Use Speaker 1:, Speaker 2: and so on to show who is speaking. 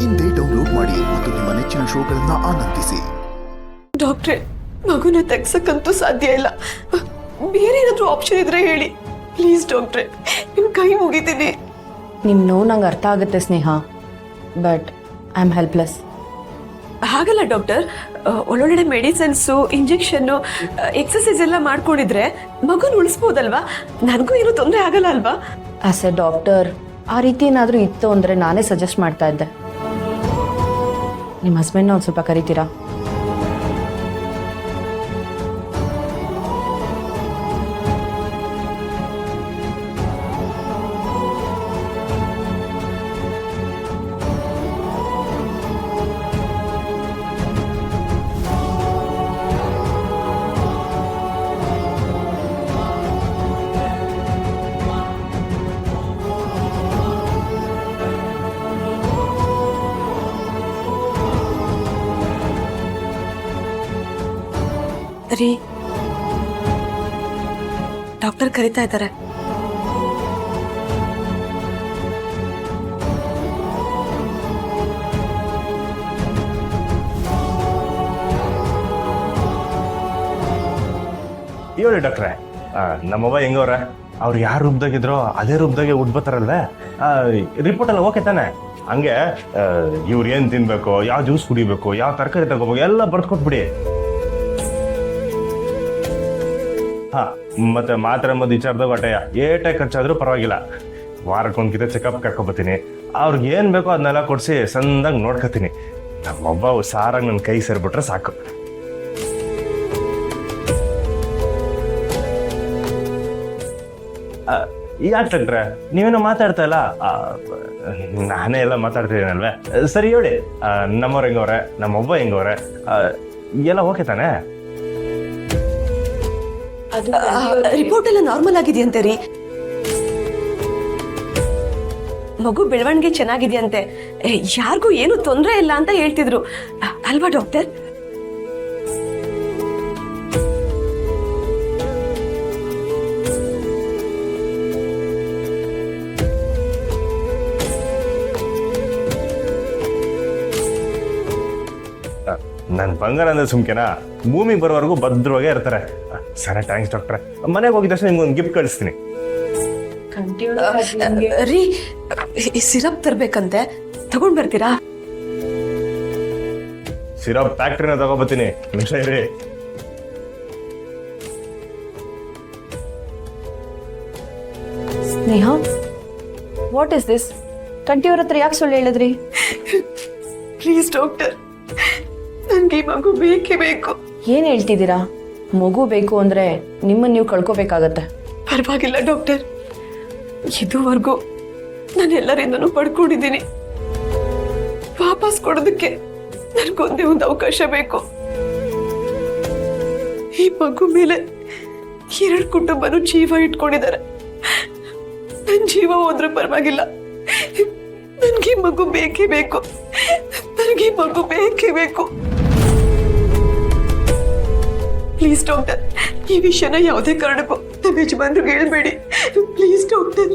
Speaker 1: ಇಂದೇ ಡೌನ್ಲೋಡ್ ಮಾಡಿ ಮತ್ತು ನಿಮ್ಮ ನೆಚ್ಚಿನ ಶೋಗಳನ್ನ ಆನಂದಿಸಿ.
Speaker 2: ಡಾಕ್ಟ್ರೆ, ಮಗುನ ತೆಗ್ಸಕ್ಕಂತೂ ಸಾಧ್ಯ ಇಲ್ಲ. ಬೇರೆ ಏನಾದ್ರೂ ಆಪ್ಷನ್ ಇದ್ರೆ ಹೇಳಿ ಪ್ಲೀಸ್ ಡಾಕ್ಟ್ರೆ, ನಿಮ್ ಕೈ ಮುಗಿತೀನಿ.
Speaker 3: ನಿಮ್ಮ ನೋವು ನಂಗೆ ಅರ್ಥ ಆಗುತ್ತೆ ಸ್ನೇಹ, ಬಟ್ ಐ ಆಮ್ ಹೆಲ್ಪ್ಲೆಸ್.
Speaker 2: ಹಾಗಲ್ಲ ಡಾಕ್ಟರ್, ಒಳ್ಳೊಳ್ಳೆ ಮೆಡಿಸಿನ್ಸು, ಇಂಜೆಕ್ಷನ್ನು, ಎಕ್ಸಸೈಸ್ ಎಲ್ಲ ಮಾಡ್ಕೊಂಡಿದ್ರೆ ಮಗುನ ಉಳಿಸ್ಬೋದಲ್ವಾ? ನನಗೂ ಏನೂ ತೊಂದರೆ ಆಗಲ್ಲ ಅಲ್ವಾ?
Speaker 3: ಆಸ್ ಎ ಡಾಕ್ಟರ್ ಆ ರೀತಿ ಏನಾದರೂ ಇತ್ತು ಅಂದರೆ ನಾನೇ ಸಜೆಸ್ಟ್ ಮಾಡ್ತಾ ಇದ್ದೆ. ನಿಮ್ಮ ಹಸ್ಬೆಂಡ್ನ ಒಂದು ಸ್ವಲ್ಪ ಕರಿತೀರಾ?
Speaker 2: ರೀ, ಡಾಕ್ಟರ್ ಕರಿತಾ ಇದ್ದಾರೆ.
Speaker 4: ಹೇಳಿ ಡಾಕ್ಟ್ರೆ, ನಮ್ಮವ್ವ ಹೆಂಗವ್ರೆ? ಅವ್ರು ಯಾವ ರೂಮ್ದಾಗಿದ್ರೋ ಅದೇ ರೂಮ್ದಾಗೆ ಉಡ್ಬತ್ತಾರಲ್ವೇ? ರಿಪೋರ್ಟ್ ಎಲ್ಲ ಓಕೆ ತಾನೆ? ಹಂಗೆ ಇವ್ರು ಏನು ತಿನ್ಬೇಕು, ಯಾವ ಜ್ಯೂಸ್ ಕುಡಿಬೇಕು, ಯಾವ ತರಕಾರಿ ತಗೋಬೇಕು ಎಲ್ಲ ಬರ್ದ್ಕೊಟ್ಬಿಡಿ. ಹಾ, ಮತ್ತೆ ಮಾತ್ರೆ ಮದ್ದು ವಿಚಾರದಾಗ ಹೊಟ್ಟೆಯ ಏಟೆ ಖರ್ಚಾದ್ರೂ ಪರವಾಗಿಲ್ಲ. ವಾರಕ್ಕೊಂದ್ಕಿತ ಚೆಕಪ್ ಕರ್ಕೊಬತ್ತೀನಿ. ಅವ್ರಿಗೆ ಏನು ಬೇಕೋ ಅದನ್ನೆಲ್ಲ ಕೊಡಿಸಿ ಸಂದಾಗ ನೋಡ್ಕೊತೀನಿ. ನಮ್ಮೊಬ್ಬ ಹುಷಾರಾಗಿ ನನ್ನ ಕೈ ಸೇರಿಬಿಟ್ರೆ ಸಾಕು. ಯಾಕೆ ಡಾಕ್ಟ್ರೆ, ನೀವೇನೋ ಮಾತಾಡ್ತಾ ಇಲ್ಲ? ನಾನೇ ಎಲ್ಲ ಮಾತಾಡ್ತಿದ್ದೀನಲ್ವೇ? ಸರಿ ಹೇಳಿ, ನಮ್ಮವ್ರು ಹೆಂಗವ್ರೆ, ನಮ್ಮೊಬ್ಬ ಹೆಂಗವ್ರೆ, ಎಲ್ಲ ಓಕೆ ತಾನೆ?
Speaker 2: ರಿಪೋರ್ಟ್ ಎಲ್ಲ ನಾರ್ಮಲ್ ಆಗಿದೆಯಂತೆ ರೀ. ಮಗು ಬೆಳವಣಿಗೆ ಚೆನ್ನಾಗಿದೆಯಂತೆ, ಯಾರಿಗೂ ಏನು ತೊಂದರೆ ಇಲ್ಲ ಅಂತ ಹೇಳ್ತಿದ್ರು ಅಲ್ವಾ ಡಾಕ್ಟರ್?
Speaker 4: ನನ್ನ ಬಂಗಾರ ಅಂದ್ರೆ ಸುಮ್ಕೆನಾ? ಭೂಮಿಗೆ ಬರೋವರೆಗೂ ಭದ್ರವಾಗೇ ಇರ್ತಾರೆ. ಸರಿ, ಥ್ಯಾಂಕ್ಸ್ ಡಾಕ್ಟ್ರೆ. ಮನೆಗೆ ಹೋಗಿದ ತಕ್ಷಣ ನಿಮ್ಗೆ ಒಂದು ಗಿಫ್ಟ್ ಕಳಿಸ್ತೀನಿ.
Speaker 2: ರೀ, ಸಿರಪ್ ತರ್ಬೇಕಂತೆ, ತಗೊಂಡ್ ಬರ್ತೀರಾ?
Speaker 4: ಸಿರಪ್ ಫ್ಯಾಕ್ಟ್ರಿನ ತಗೋಬತ್ತೀನಿ, ನಿಮಿಷ ಇರಿ.
Speaker 3: ಸ್ನೇಹ, ವಾಟ್ ಇಸ್ ದಿಸ್? ಕಂಟಿಯವ್ರ ಹತ್ರ ಯಾಕೆ ಸುಳ್ಳು ಹೇಳಿದ್ರಿ?
Speaker 2: ಪ್ಲೀಸ್ ಡಾಕ್ಟರ್, ನನ್ಗೆ ಈ ಮಗು ಬೇಕೇ ಬೇಕು.
Speaker 3: ಏನು ಹೇಳ್ತಿದ್ದೀರಾ? ಮಗು ಬೇಕು ಅಂದರೆ ನಿಮ್ಮನ್ನು ನೀವು ಕಳ್ಕೋಬೇಕಾಗತ್ತೆ.
Speaker 2: ಪರವಾಗಿಲ್ಲ ಡಾಕ್ಟರ್, ಇದುವರೆಗೂ ನಾನು ಎಲ್ಲರಿಂದನೂ ಪಡ್ಕೊಂಡಿದ್ದೀನಿ. ವಾಪಸ್ ಕೊಡೋದಕ್ಕೆ ನನಗೊಂದೇ ಒಂದು ಅವಕಾಶ ಬೇಕು. ಈ ಮಗು ಮೇಲೆ 2 ಕುಟುಂಬನೂ ಜೀವ ಇಟ್ಕೊಂಡಿದ್ದಾರೆ. ನನ್ನ ಜೀವ ಹೋದ್ರೂ ಪರವಾಗಿಲ್ಲ, ನನ್ಗೆ ಮಗು ಬೇಕೇ ಬೇಕು. ನನಗೆ ಮಗು ಬೇಕೇ ಬೇಕು. ಪ್ಲೀಸ್ ಡಾಕ್ಟರ್, ಈ ವಿಷಯನ ಯಾವುದೇ ಕಾರಣಕ್ಕೂ ನಮ್ಮ ಯಜಮಾನ್ರಿಗೆ ಹೇಳ್ಬೇಡಿ. Please doctor.